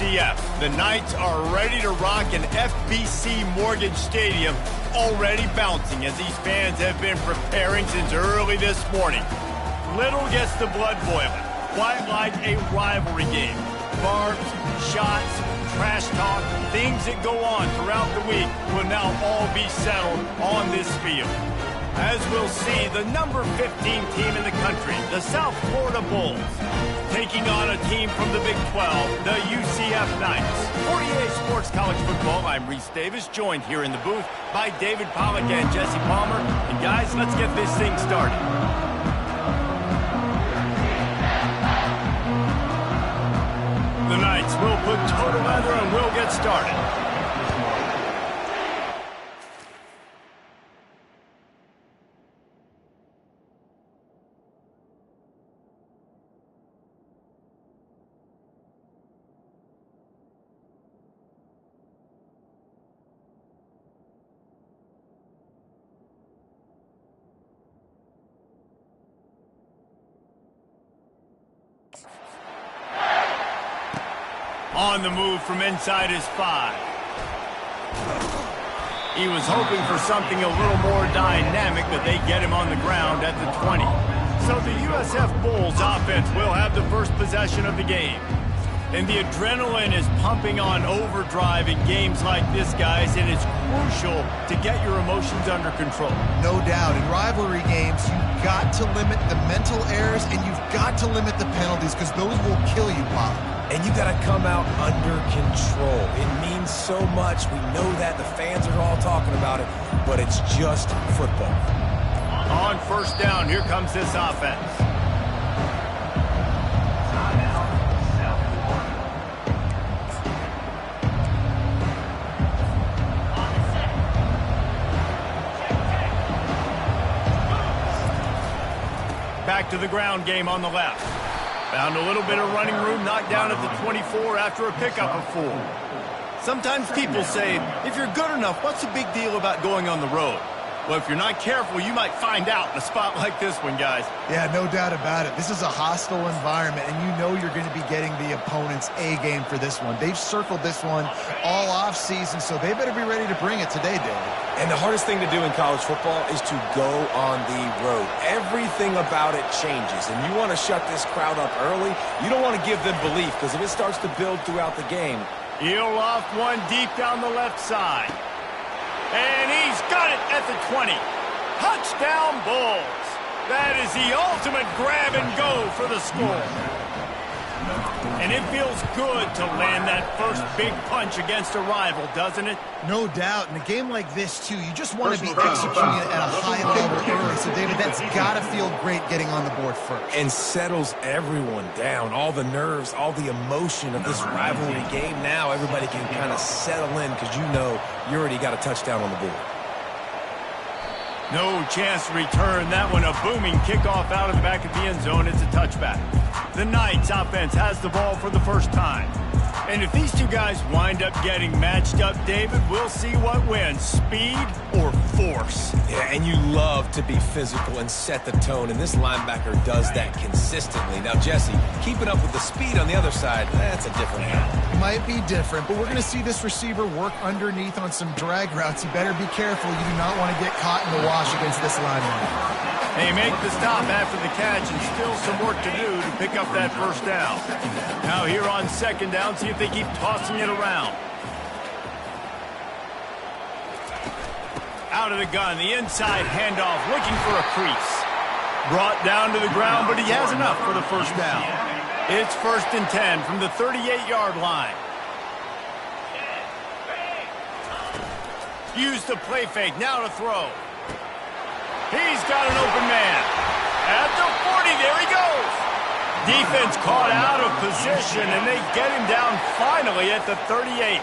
UCF. The Knights are ready to rock an FBC Mortgage Stadium, already bouncing as these fans have been preparing since early this morning. Little gets the blood boiling, quite like a rivalry game. Barbs, shots, trash talk, things that go on throughout the week will now all be settled on this field. As we'll see, the number 15 team in the country, the South Florida Bulls, taking on a team from the Big 12, the UCF Knights. 48 Sports College Football, I'm Reese Davis, joined here in the booth by David Pollack and Jesse Palmer. And guys, let's get this thing started. The Knights will put toe to leather and we'll get started. On the move from inside his 5. He was hoping for something a little more dynamic, but they get him on the ground at the 20. So the USF Bulls offense will have the first possession of the game. And the adrenaline is pumping on overdrive in games like this, guys, and it's crucial to get your emotions under control. No doubt. In rivalry games, you've got to limit the mental errors and you've got to limit the penalties because those will kill you, Bob. And you got to come out under control. It means so much. We know that. The fans are all talking about it, but it's just football. On first down, here comes this offense. Back to the ground game on the left. Found a little bit of running room, knocked down at the 24 after a pickup of 4. Sometimes people say, if you're good enough, what's the big deal about going on the road? Well, if you're not careful, you might find out in a spot like this one, guys. Yeah, no doubt about it. This is a hostile environment, and you know you're going to be getting the opponent's A game for this one. They've circled this one all offseason, so they better be ready to bring it today, David. And the hardest thing to do in college football is to go on the road. Everything about it changes, and you want to shut this crowd up early. You don't want to give them belief, because if it starts to build throughout the game. He'll loft one deep down the left side. And he's got it at the 20. Touchdown, Bulls. That is the ultimate grab and go for the score. And it feels good to land that first big punch against a rival, doesn't it? No doubt. In a game like this, too, you just want to be executing it at a high level early. So, David, that's got to feel great getting on the board first. And settles everyone down. All the nerves, all the emotion of this rivalry game. Now everybody can kind of settle in because you know you already got a touchdown on the board. No chance to return that one. A booming kickoff out of the back of the end zone. It's a touchback. The Knights offense has the ball for the first time. And if these two guys wind up getting matched up, David, we'll see what wins, speed or force. Yeah, and you love to be physical and set the tone, and this linebacker does that consistently. Now, Jesse, keeping up with the speed on the other side, that's a different animal. It might be different, but we're going to see this receiver work underneath on some drag routes. You better be careful. You do not want to get caught in the wash against this lineman. They make the stop after the catch and still some work to do to pick up that first down. Now here on second down, see if they keep tossing it around. Out of the gun, the inside handoff, looking for a crease. Brought down to the ground, but he has enough for the first down. It's 1st and 10 from the 38-yard line. Use the play fake, now to throw. He's got an open man. At the 40, there he goes. Defense caught out of position, and they get him down finally at the 38.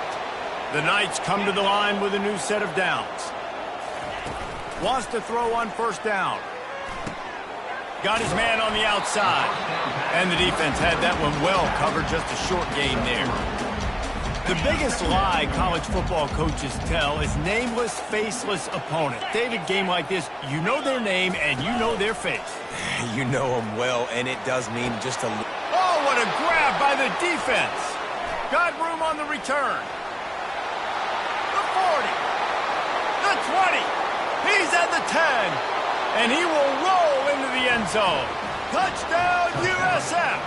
The Knights come to the line with a new set of downs. Wants to throw on first down. Got his man on the outside. And the defense had that one well covered, just a short gain there. The biggest lie college football coaches tell is nameless, faceless opponent. David, game like this, you know their name and you know their face. You know them well, and it does mean just a... Oh, what a grab by the defense. Got room on the return. The 40. The 20. He's at the 10. And he will roll into the end zone. Touchdown, USF.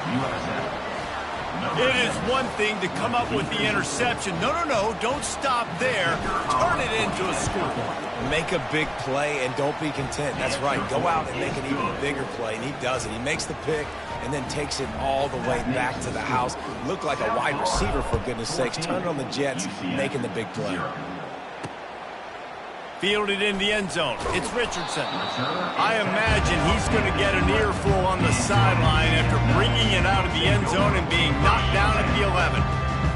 It is one thing to come up with the interception. No, don't stop there. Turn it into a score. Make a big play and don't be content. That's right. Go out and make an even bigger play, and he does it. He makes the pick and then takes it all the way back to the house. Looked like a wide receiver, for goodness sakes. Turned on the Jets, making the big play. Fielded in the end zone. It's Richardson. I imagine he's going to get an earful on the sideline after bringing it out of the end zone and being knocked down at the 11.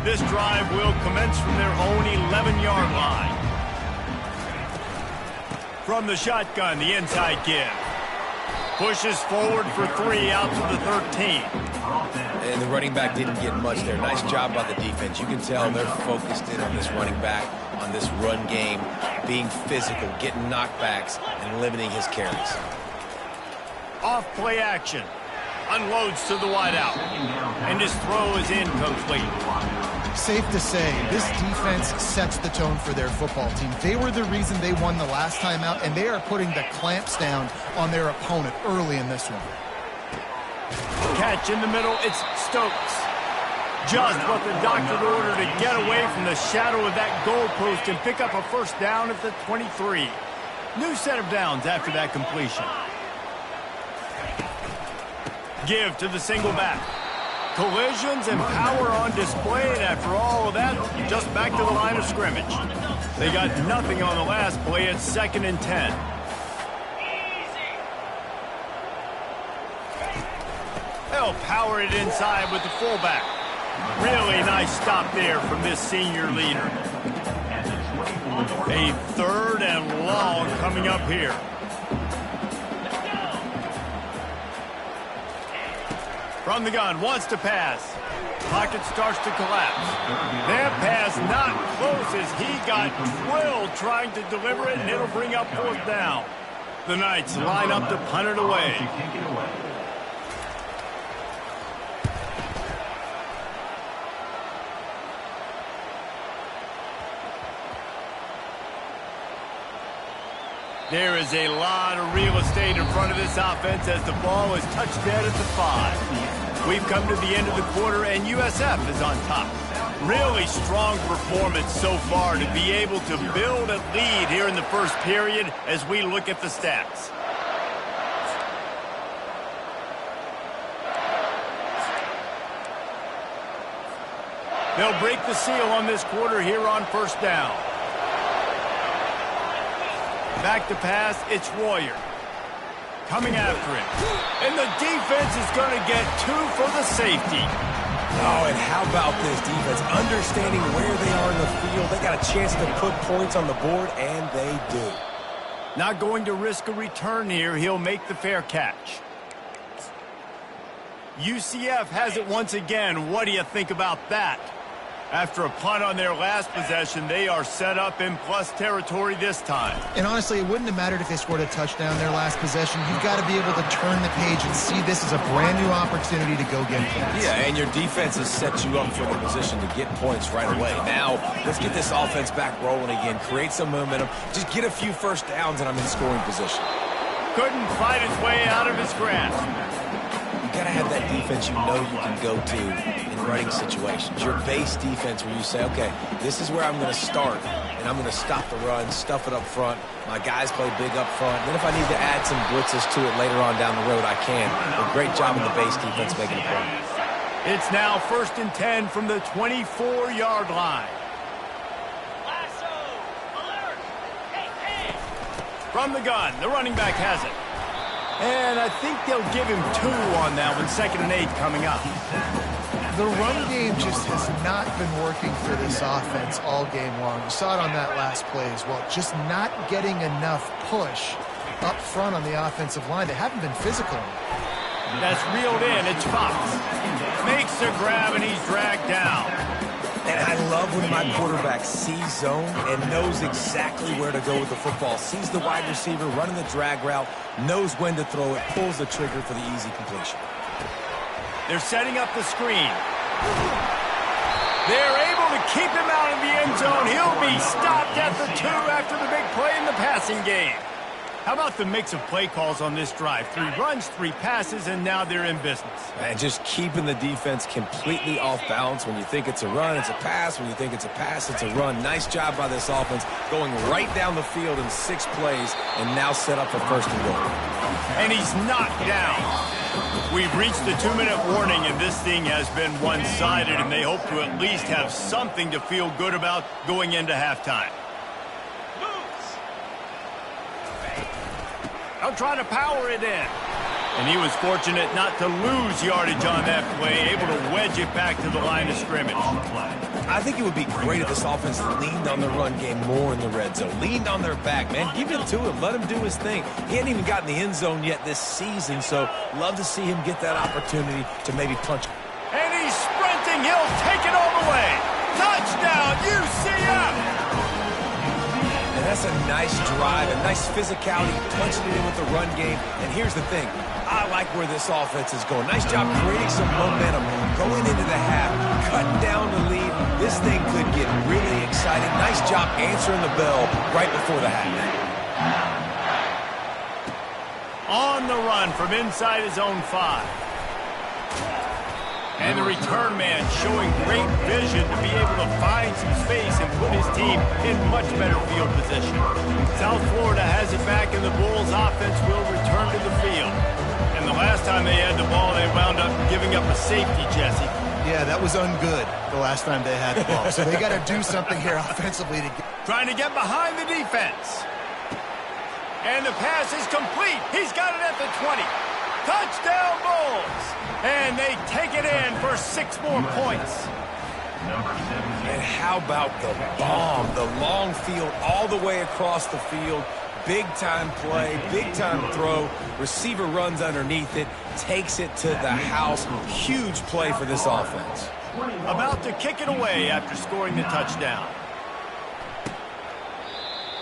This drive will commence from their own 11-yard line. From the shotgun, the inside give. Pushes forward for 3 out to the 13. And the running back didn't get much there. Nice job by the defense. You can tell they're focused in on this running back, on this run game, being physical, getting knockbacks, and limiting his carries. Off play action. Unloads to the wideout. And his throw is incomplete. Safe to say, this defense sets the tone for their football team. They were the reason they won the last time out, and they are putting the clamps down on their opponent early in this one. Catch in the middle, it's Stokes. Just what the doctor ordered to get away from the shadow of that goalpost and pick up a first down at the 23. New set of downs after that completion. Give to the single back. Collisions and power on display, and after all of that, just back to the line of scrimmage. They got nothing on the last play. It's 2nd and 10. They'll power it inside with the fullback. Really nice stop there from this senior leader. A 3rd and long coming up here. From the gun, wants to pass. Pocket starts to collapse. That pass not close as he got drilled trying to deliver it, and it'll bring up 4th down. The Knights line up to punt it away. There is a lot of real estate in front of this offense as the ball is touched dead at the 5. We've come to the end of the quarter, and USF is on top. Really strong performance so far to be able to build a lead here in the first period as we look at the stats. They'll break the seal on this quarter here on 1st down. Back to pass, it's Royer. Coming after him. And the defense is going to get 2 for the safety. Oh, and how about this defense? Understanding where they are in the field. They got a chance to put points on the board, and they do. Not going to risk a return here. He'll make the fair catch. UCF has it once again. What do you think about that? After a punt on their last possession, they are set up in plus territory this time. And honestly, it wouldn't have mattered if they scored a touchdown their last possession. You've got to be able to turn the page and see this as a brand new opportunity to go get points. Yeah, and your defense has set you up for the position to get points right away. Now, let's get this offense back rolling again. Create some momentum. Just get a few first downs, and I'm in scoring position. Couldn't fight his way out of his grasp. You got to have that defense you know you can go to in running situations. Your base defense where you say, okay, this is where I'm going to start, and I'm going to stop the run, stuff it up front. My guys play big up front. Then if I need to add some blitzes to it later on down the road, I can. But great job in the base defense making a play. It's now 1st and 10 from the 24-yard line. From the gun, the running back has it. And I think they'll give him 2 on that one. 2nd and 8 coming up. The run game just has not been working for this offense all game long. You saw it on that last play as well. Just not getting enough push up front on the offensive line. They haven't been physical. That's reeled in. It's Fox. Makes the grab, and he's dragged down. And I love when my quarterback sees zone and knows exactly where to go with the football. Sees the wide receiver running the drag route, knows when to throw it, pulls the trigger for the easy completion. They're setting up the screen. They're able to keep him out of the end zone. He'll be stopped at the 2 after the big play in the passing game. How about the mix of play calls on this drive? 3 runs, 3 passes, and now they're in business. And just keeping the defense completely off balance. When you think it's a run, it's a pass. When you think it's a pass, it's a run. Nice job by this offense going right down the field in 6 plays and now set up for 1st and goal. And he's knocked down. We've reached the 2-minute warning, and this thing has been one-sided, and they hope to at least have something to feel good about going into halftime. They'll try to power it in. And he was fortunate not to lose yardage on that play, able to wedge it back to the line of scrimmage. I think it would be great if this offense leaned on the run game more in the red zone. Leaned on their back, man. Give it to him. Let him do his thing. He hadn't even gotten the end zone yet this season, so love to see him get that opportunity to maybe punch. And he's sprinting. He'll take it all the way. Touchdown, UCF! And that's a nice drive, a nice physicality, punching it in with the run game. And here's the thing. I like where this offense is going. Nice job creating some momentum, going into the half, cutting down the lead. This thing could get really exciting. Nice job answering the bell right before the half. On the run from inside his own 5. And the return man showing great vision to be able to find some space and put his team in much better field position. South Florida has it back, and the Bulls offense will return to the field. And the last time they had the ball, they wound up giving up a safety, Jesse. Yeah, that was ungood the last time they had the ball. So they got to do something here offensively to get... Trying to get behind the defense. And the pass is complete. He's got it at the 20. Touchdown, Bulls! And they take it in for 6 more points. And how about the bomb? The long field all the way across the field. Big-time play, big-time throw. Receiver runs underneath it, takes it to the house. Huge play for this offense. About to kick it away after scoring the touchdown.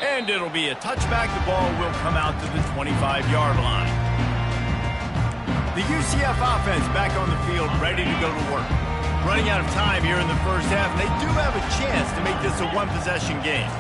And it'll be a touchback. The ball will come out to the 25-yard line. The UCF offense back on the field, ready to go to work. Running out of time here in the first half, and they do have a chance to make this a 1-possession game.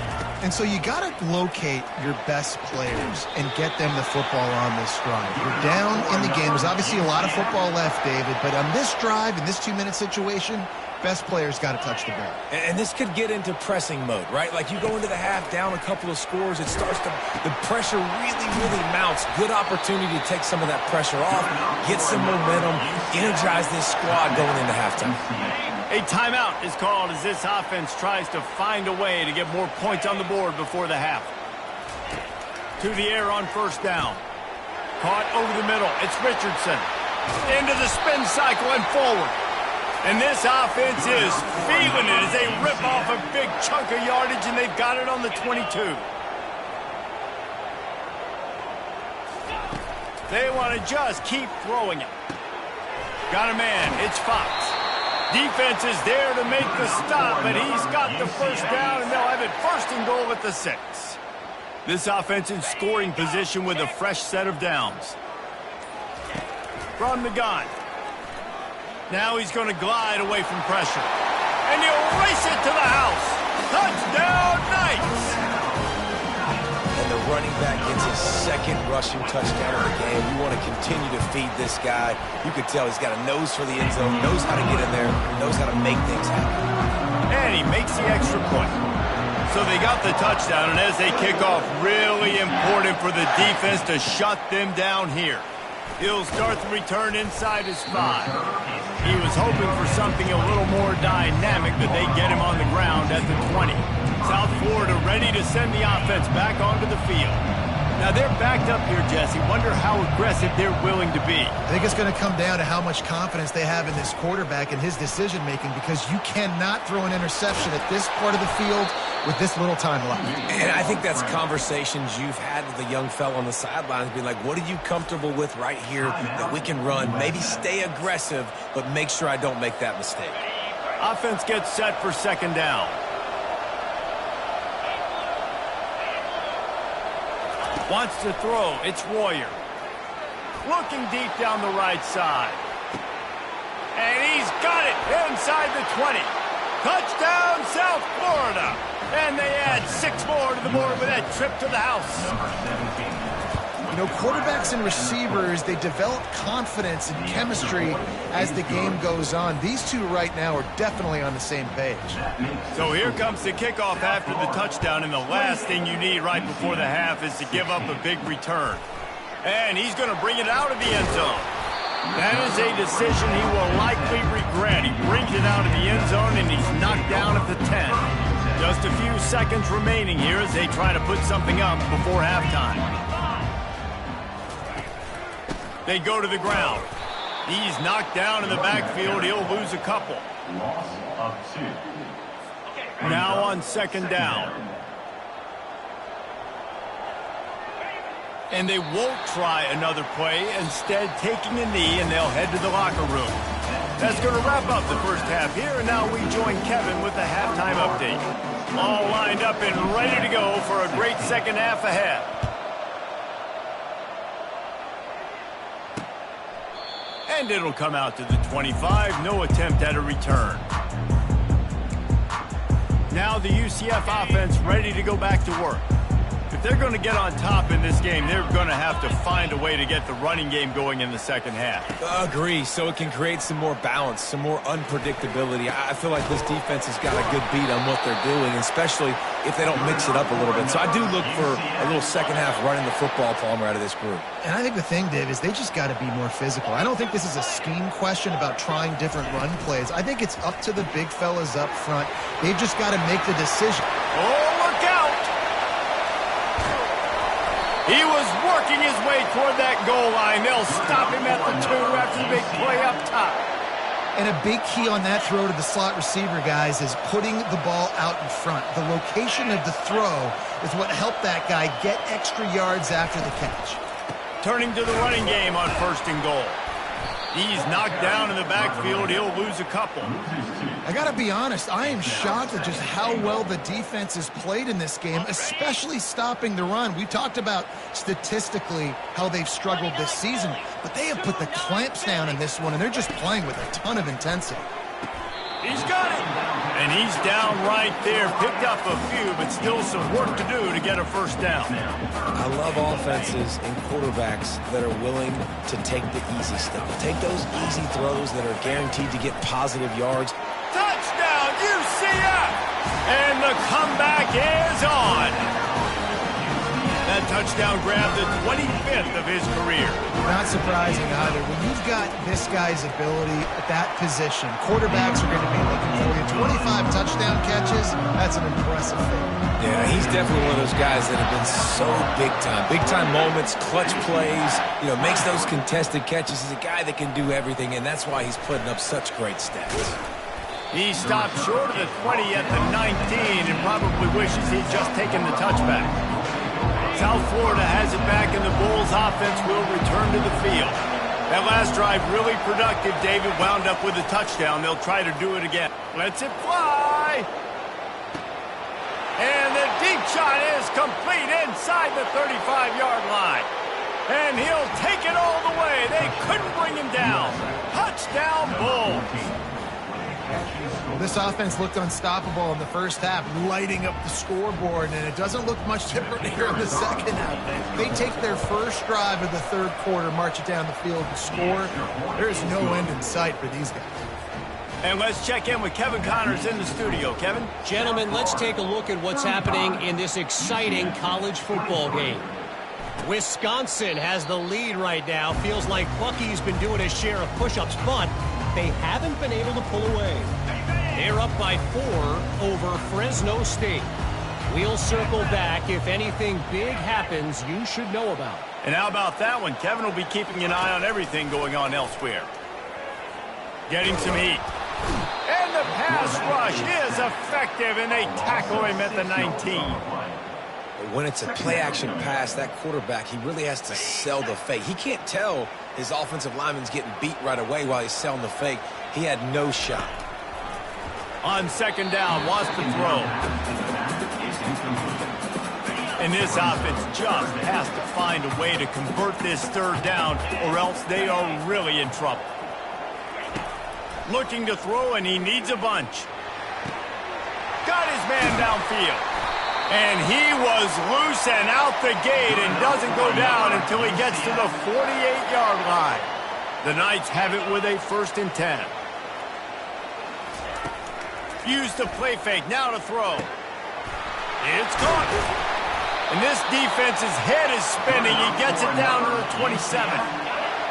And so you got to locate your best players and get them the football on this drive. You're down in the game. There's obviously a lot of football left, David, but on this drive, in this 2-minute situation, best players got to touch the ball. And this could get into pressing mode, right? Like you go into the half down a couple of scores, it starts to, the pressure really mounts. Good opportunity to take some of that pressure off, get some momentum, energize this squad going into halftime. A timeout is called as this offense tries to find a way to get more points on the board before the half. To the air on 1st down. Caught over the middle. It's Richardson. Into the spin cycle and forward. And this offense is feeling it as they rip off a big chunk of yardage, and they've got it on the 22. They want to just keep throwing it. Got a man. It's Fox. Defense is there to make the stop, but he's got the 1st down, and they'll have it 1st and goal at the 6. This offense in scoring position with a fresh set of downs. From the gun. Now he's going to glide away from pressure. And he'll race it to the house. Touchdown, Knights! And the running back gets his 2nd rushing touchdown of the game. You want to continue to feed this guy. You could tell he's got a nose for the end zone, knows how to get in there, knows how to make things happen. And he makes the extra point. So they got the touchdown, and as they kick off, really important for the defense to shut them down here. He'll start the return inside his 5. He was hoping for something a little more dynamic, but they get him on the ground at the 20. South Florida ready to send the offense back onto the field. Now they're backed up here, Jesse. Wonder how aggressive they're willing to be. I think it's going to come down to how much confidence they have in this quarterback and his decision-making, because you cannot throw an interception at this part of the field with this little time left. And I think that's conversations you've had with the young fella on the sidelines, being like, what are you comfortable with right here that we can run? Maybe stay aggressive, but make sure I don't make that mistake. Offense gets set for 2nd down. Wants to throw. It's Royer. Looking deep down the right side. And he's got it inside the 20. Touchdown, South Florida. And they add 6 more to the board with that trip to the house. You know, quarterbacks and receivers, they develop confidence and chemistry as the game goes on. These two right now are definitely on the same page. So here comes the kickoff after the touchdown, and the last thing you need right before the half is to give up a big return. And he's going to bring it out of the end zone. That is a decision he will likely regret. He brings it out of the end zone, and he's knocked down at the 10. Just a few seconds remaining here as they try to put something up before halftime. They go to the ground. He's knocked down in the backfield. He'll lose a couple. Loss of 2. Now on second down. And they won't try another play, instead taking a knee, and they'll head to the locker room. That's going to wrap up the first half here, and now we join Kevin with the halftime update. All lined up and ready to go for a great second half ahead. And it'll come out to the 25. No attempt at a return. Now the UCF offense ready to go back to work. If they're going to get on top in this game, they're going to have to find a way to get the running game going in the second half. Agree, so it can create some more balance, some more unpredictability. I feel like this defense has got a good beat on what they're doing, especially if they don't mix it up a little bit. So I do look for a little second half running the football, Palmer, out of this group. And I think the thing, Dave, is they just got to be more physical. I don't think this is a scheme question about trying different run plays. I think it's up to the big fellas up front. They've just got to make the decision. Oh, look out! He was working his way toward that goal line. They'll stop him at the 2 after the big play up top. And a big key on that throw to the slot receiver, guys, is putting the ball out in front. The location of the throw is what helped that guy get extra yards after the catch. Turning to the running game on first and goal. He's knocked down in the backfield. He'll lose a couple. I got to be honest, I am shocked at just how well the defense has played in this game, especially stopping the run. We talked about statistically how they've struggled this season, but they have put the clamps down in this one, and they're just playing with a ton of intensity. He's got it. And he's down right there. Picked up a few, but still some work to do to get a first down. I love offenses and quarterbacks that are willing to take the easy stuff. Take those easy throws that are guaranteed to get positive yards. Touchdown, UCF! And the comeback is on. That touchdown grabbed the 25th of his career. Not surprising either. When you've got this guy's ability at that position, quarterbacks are going to be looking for you. 25 touchdown catches, that's an impressive thing. Yeah, he's definitely one of those guys that have been so big time. Big time moments, clutch plays, makes those contested catches. He's a guy that can do everything, and that's why he's putting up such great stats. He stopped short of the 20 at the 19 and probably wishes he'd just taken the touchback. South Florida has it back, and the Bulls offense will return to the field. That last drive really productive. David wound up with a touchdown. They'll try to do it again. Lets it fly. And the deep shot is complete inside the 35-yard line. And he'll take it all the way. They couldn't bring him down. Touchdown, Bulls. This offense looked unstoppable in the first half, lighting up the scoreboard, and it doesn't look much different here in the second half. They take their first drive of the third quarter, march it down the field, and score. There's no end in sight for these guys. And let's check in with Kevin Connors in the studio. Kevin? Gentlemen, let's take a look at what's happening in this exciting college football game. Wisconsin has the lead right now. Feels like Bucky's been doing his share of push-ups, but they haven't been able to pull away. They're up by 4 over Fresno State. We'll circle back. If anything big happens, you should know about. And how about that one? Kevin will be keeping an eye on everything going on elsewhere. Getting some heat. And the pass rush is effective, and they tackle him at the 19. When it's a play-action pass, that quarterback, he really has to sell the fake. He can't tell his offensive lineman's getting beat right away while he's selling the fake. He had no shot. On second down, wants to throw. And this offense just has to find a way to convert this third down, or else they are really in trouble. Looking to throw, and he needs a bunch. man downfield. And he was loose and out the gate and doesn't go down until he gets to the 48-yard line. The Knights have it with a 1st and 10. Use the play fake, now to throw. It's caught. And this defense's head is spinning. He gets it down to the 27.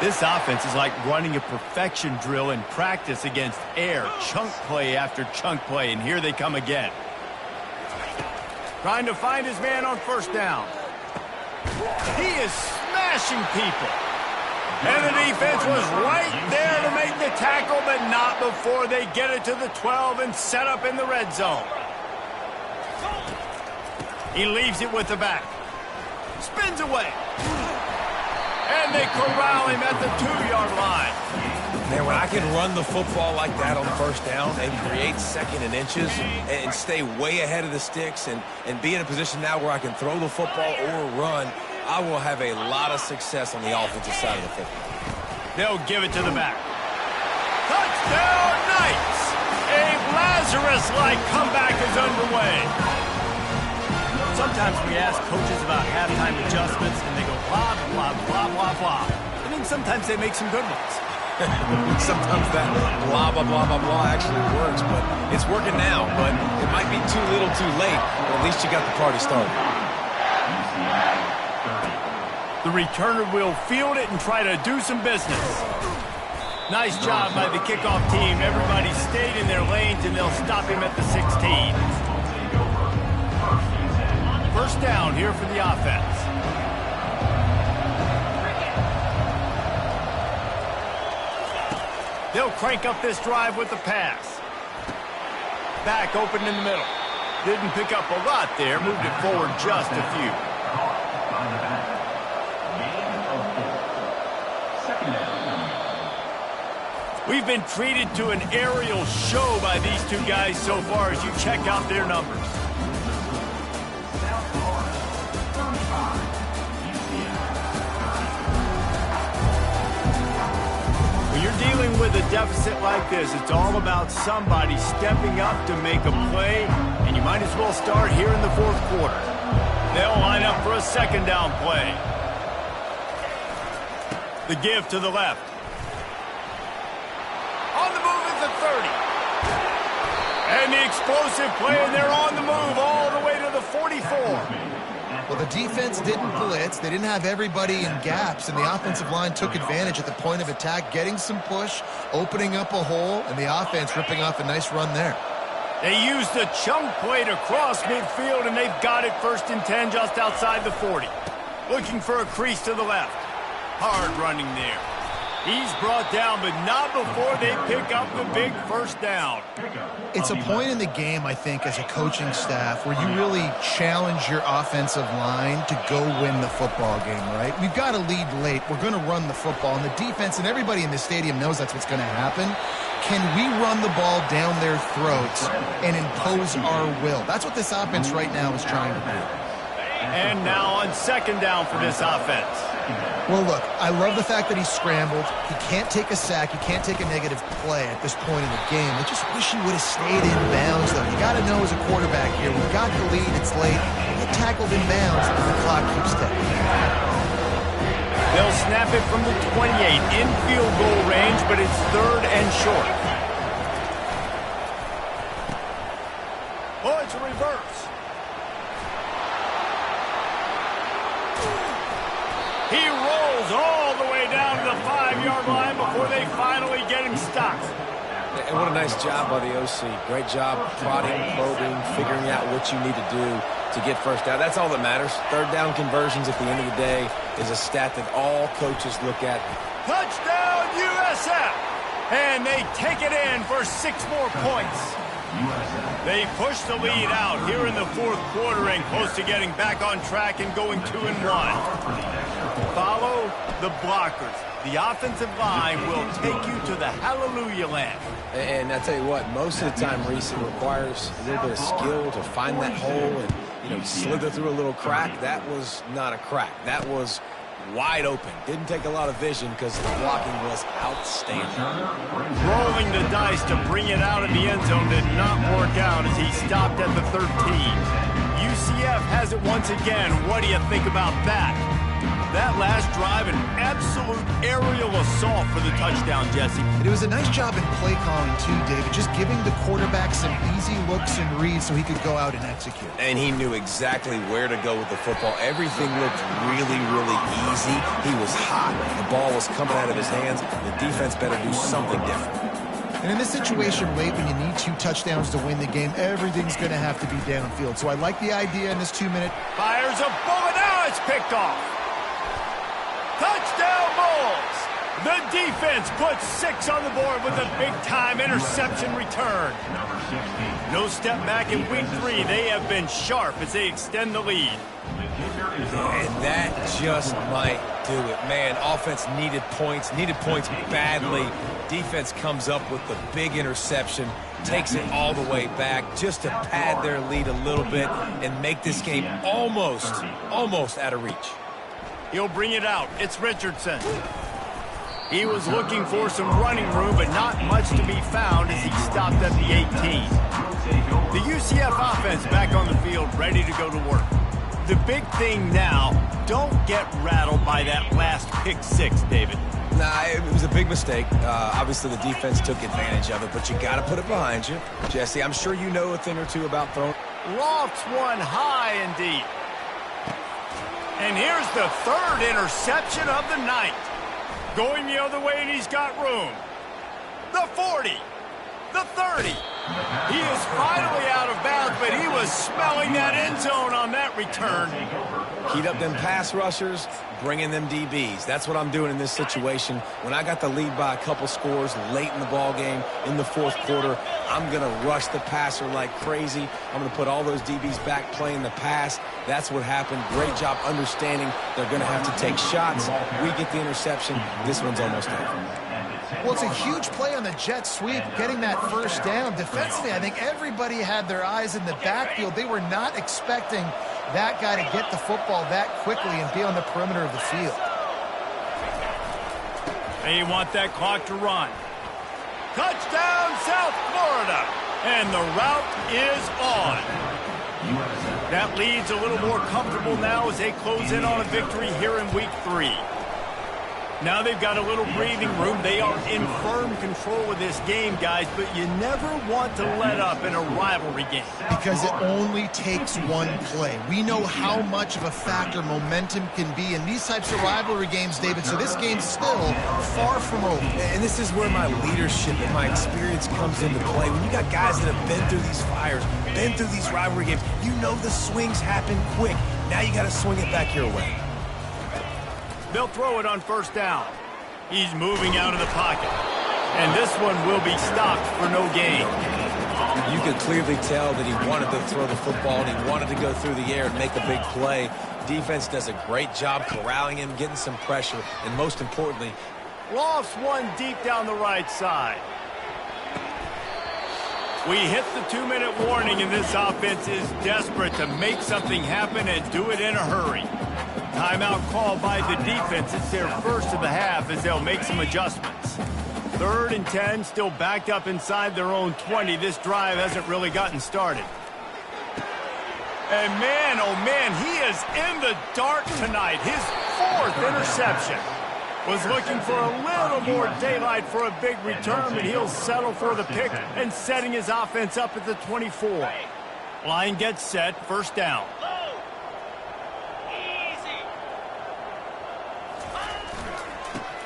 This offense is like running a perfection drill in practice against air. Chunk play after chunk play, and here they come again. Trying to find his man on 1st down. He is smashing people. And the defense was right there to make the tackle, but not before they get it to the 12 and set up in the red zone. He leaves it with the back. Spins away. And they corral him at the 2-yard line. Man, when I can run the football like that on 1st down and create 2nd and inches and stay way ahead of the sticks and be in a position now where I can throw the football or run, I will have a lot of success on the offensive side of the football. They'll give it to the back. Touchdown, Knights! A Lazarus-like comeback is underway. Sometimes we ask coaches about halftime adjustments, and they go blah, blah, blah, blah, blah. And then sometimes they make some good ones. Sometimes that blah, blah, blah, blah, blah actually works, but it's working now. But it might be too little too late, but at least you got the party started. The returner will field it and try to do some business. Nice job by the kickoff team. Everybody stayed in their lanes, and they'll stop him at the 16. 1st down here for the offense. They'll crank up this drive with the pass. Back open in the middle. Didn't pick up a lot there. Moved it forward just a few. We've been treated to an aerial show by these two guys so far as you check out their numbers. When you're dealing with a deficit like this, it's all about somebody stepping up to make a play, and you might as well start here in the 4th quarter. They'll line up for a 2nd down play. The give to the left. On the move at the 30. And the explosive play, and they're on the move all the way to the 44. Well, the defense didn't blitz. They didn't have everybody in gaps, and the offensive line took advantage at the point of attack, getting some push, opening up a hole, and the offense ripping off a nice run there. They used the chunk play to cross midfield, and they've got it 1st and 10 just outside the 40. Looking for a crease to the left. Hard running there. He's brought down, but not before they pick up the big 1st down. It's a point in the game, I think, as a coaching staff where you really challenge your offensive line to go win the football game, right? We've got to lead late. We're going to run the football, and the defense and everybody in the stadium knows that's what's going to happen. Can we run the ball down their throats and impose our will? That's what this offense right now is trying to do. And now on 2nd down for this offense. Well, look, I love the fact that he scrambled. He can't take a sack. He can't take a negative play at this point in the game. I just wish he would have stayed in bounds, though. You got to know as a quarterback here, we've got the lead. It's late. Get tackled in bounds, and the clock keeps ticking. They'll snap it from the 28 in field goal range, but it's 3rd and short. Oh, it's a reverse. He rolls all the way down to the 5-yard line before they finally get him stopped. And what a nice job by the OC. Great job prodding, probing, figuring out what you need to do to get 1st down. That's all that matters. 3rd down conversions at the end of the day is a stat that all coaches look at. Touchdown, USF! And they take it in for 6 more points. They push the lead out here in the 4th quarter and close to getting back on track and going 2-1. Follow the blockers. The offensive line will take you to the hallelujah land. And I tell you what, most of the time, Reese, it requires a little bit of skill to find that hole and, slither through a little crack. That was not a crack. That was wide open. Didn't take a lot of vision because the blocking was outstanding. Rolling the dice to bring it out of the end zone did not work out as he stopped at the 13. UCF has it once again. What do you think about that? That last drive, an absolute aerial assault for the touchdown, Jesse. And it was a nice job in play calling, too, David, just giving the quarterback some easy looks and reads so he could go out and execute. And he knew exactly where to go with the football. Everything looked really, really easy. He was hot. The ball was coming out of his hands. The defense better do something different. And in this situation late when you need 2 touchdowns to win the game, everything's going to have to be downfield. So I like the idea in this 2-minute. Fires a bullet. Now it's picked off. Touchdown Bulls! The defense puts 6 on the board with a big-time interception return. No step back in week 3. They have been sharp as they extend the lead. And that just might do it. Man, offense needed points badly. Defense comes up with the big interception, takes it all the way back just to pad their lead a little bit and make this game almost out of reach. He'll bring it out. It's Richardson. He was looking for some running room, but not much to be found as he stopped at the 18. The UCF offense back on the field, ready to go to work. The big thing now, don't get rattled by that last pick 6, David. Nah, it was a big mistake. Obviously, the defense took advantage of it, but you got to put it behind you. Jesse, I'm sure you know a thing or two about throwing. Lofts one high and deep. And here's the 3rd interception of the night. Going the other way, and he's got room. The 40. The 30. He is finally out of bounds, but he was smelling that end zone on that return. Heat up them pass rushers, bring in them DBs. That's what I'm doing in this situation. When I got the lead by a couple scores late in the ball game in the 4th quarter, I'm going to rush the passer like crazy. I'm going to put all those DBs back playing the pass. That's what happened. Great job understanding they're going to have to take shots. We get the interception. This one's almost over. Well, it's a huge play on the jet sweep, getting that first down. Defensively, I think everybody had their eyes in the backfield. They were not expecting that guy to get the football that quickly and be on the perimeter of the field. They want that clock to run. Touchdown, South Florida. And the route is on. That lead's a little more comfortable now as they close in on a victory here in week 3. Now they've got a little breathing room. They are in firm control of this game, guys, but you never want to let up in a rivalry game. Because it only takes one play. We know how much of a factor momentum can be in these types of rivalry games, David, so this game's still far from over. And this is where my leadership and my experience comes into play. When you got guys that have been through these fires, been through these rivalry games, you know the swings happen quick. Now you got to swing it back your way. They'll throw it on 1st down. He's moving out of the pocket. And this one will be stopped for no gain. You could clearly tell that he wanted to throw the football and he wanted to go through the air and make a big play. Defense does a great job corralling him, getting some pressure, and most importantly, Lofts one deep down the right side. We hit the 2-minute warning, and this offense is desperate to make something happen and do it in a hurry. Timeout called by the defense. It's their first of the half as they'll make some adjustments. 3rd and 10, still backed up inside their own 20. This drive hasn't really gotten started. And man, oh man, he is in the dark tonight. His 4th interception. Was looking for a little more daylight for a big return, but he'll settle for the pick and setting his offense up at the 24. Line gets set, 1st down.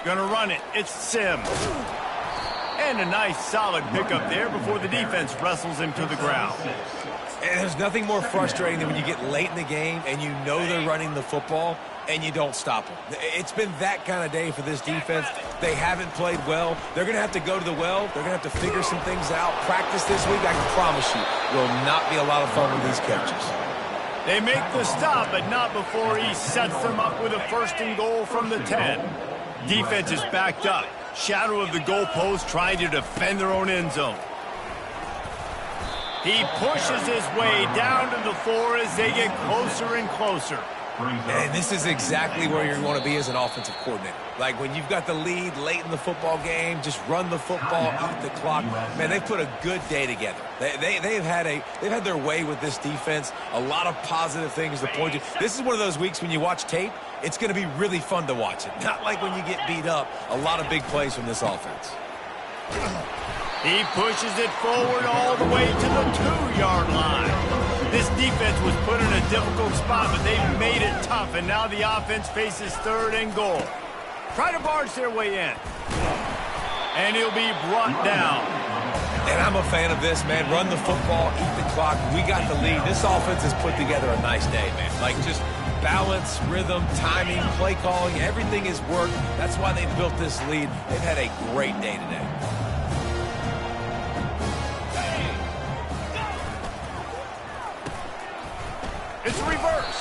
Gonna run it. It's Sims. And a nice solid pickup there before the defense wrestles him to the ground. And there's nothing more frustrating than when you get late in the game and you know they're running the football and you don't stop them. It's been that kind of day for this defense. They haven't played well. They're going to have to go to the well. They're going to have to figure some things out. Practice this week, I can promise you, will not be a lot of fun with these coaches. They make the stop, but not before he sets them up with a 1st and goal from the 10. Defense is backed up. Shadow of the goalpost trying to defend their own end zone. He pushes his way down to the 4 as they get closer and closer. And this is exactly where you want to be as an offensive coordinator. Like when you've got the lead late in the football game, just run the football, eat the clock. Man, they've put a good day together. They've had their way with this defense. A lot of positive things to point to. This is one of those weeks when you watch tape, it's going to be really fun to watch it. Not like when you get beat up. A lot of big plays from this offense. He pushes it forward all the way to the 2-yard line. This defense was put in a difficult spot, but they've made it tough, and now the offense faces 3rd and goal. Try to barge their way in. And he'll be brought down. And I'm a fan of this, man. Run the football, eat the clock. We got the lead. This offense has put together a nice day, man. Like just balance, rhythm, timing, play calling, everything has worked. That's why they've built this lead. They've had a great day today. It's a reverse.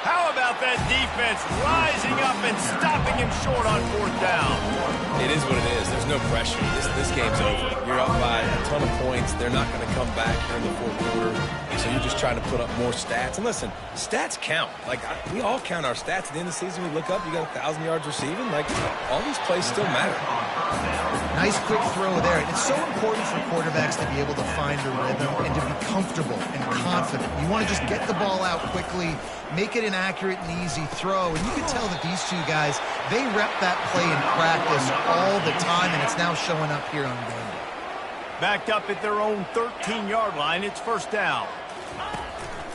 How about that defense rising up and stopping him short on 4th down? It is what it is. There's no pressure. This game's over. You're up by a ton of points. They're not going to come back here in the 4th quarter. So you're just trying to put up more stats. And listen, stats count. Like, we all count our stats. At the end of the season, we look up, you got 1,000 yards receiving. Like, all these plays still matter. Nice quick throw there. It's so important for quarterbacks to be able to find a rhythm and to be comfortable and confident. You want to just get the ball out quickly, make it an accurate and easy throw. And you can tell that these two guys, they rep that play in practice all the time, and it's now showing up here on game day. Backed up at their own 13-yard line, it's 1st down.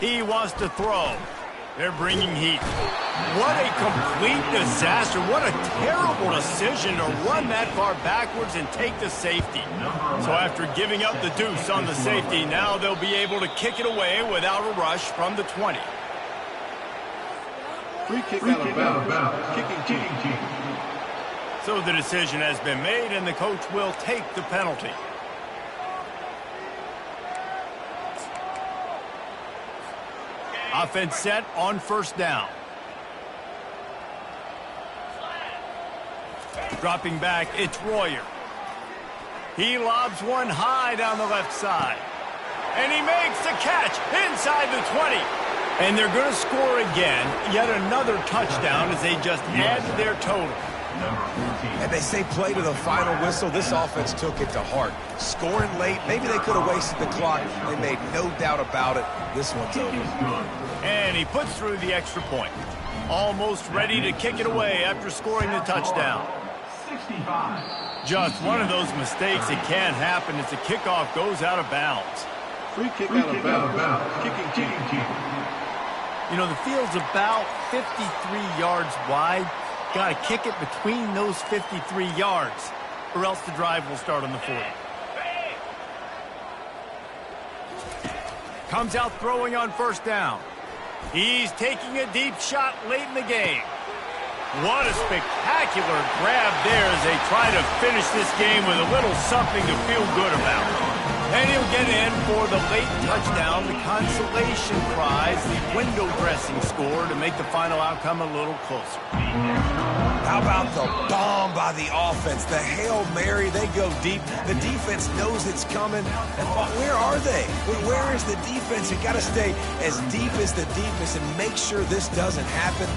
He wants to throw. They're bringing heat. What a complete disaster. What a terrible decision to run that far backwards and take the safety. So after giving up the deuce on the safety, now they'll be able to kick it away without a rush from the 20. Free kick out of bounds. Kicking team. So the decision has been made, and the coach will take the penalty. Offense set on 1st down. Dropping back, it's Royer. He lobs one high down the left side. And he makes the catch inside the 20. And they're going to score again. Yet another touchdown as they just add to their total. And they say play to the final whistle. This offense took it to heart. Scoring late, maybe they could have wasted the clock. They made no doubt about it. This one's over. And he puts through the extra point. Almost ready to kick it away after scoring the touchdown. Just one of those mistakes that can happen as the kickoff goes out of bounds. Free kick out of bounds. Kicking team. You know, the field's about 53 yards wide. Got to kick it between those 53 yards, or else the drive will start on the 40. Comes out throwing on 1st down. He's taking a deep shot late in the game. What a spectacular grab there as they try to finish this game with a little something to feel good about. And he'll get in for the late touchdown, the consolation prize, the window dressing score to make the final outcome a little closer. How about the bomb by the offense? The Hail Mary, they go deep. The defense knows it's coming. And where are they? Where is the defense? You got to stay as deep as the deepest and make sure this doesn't happen.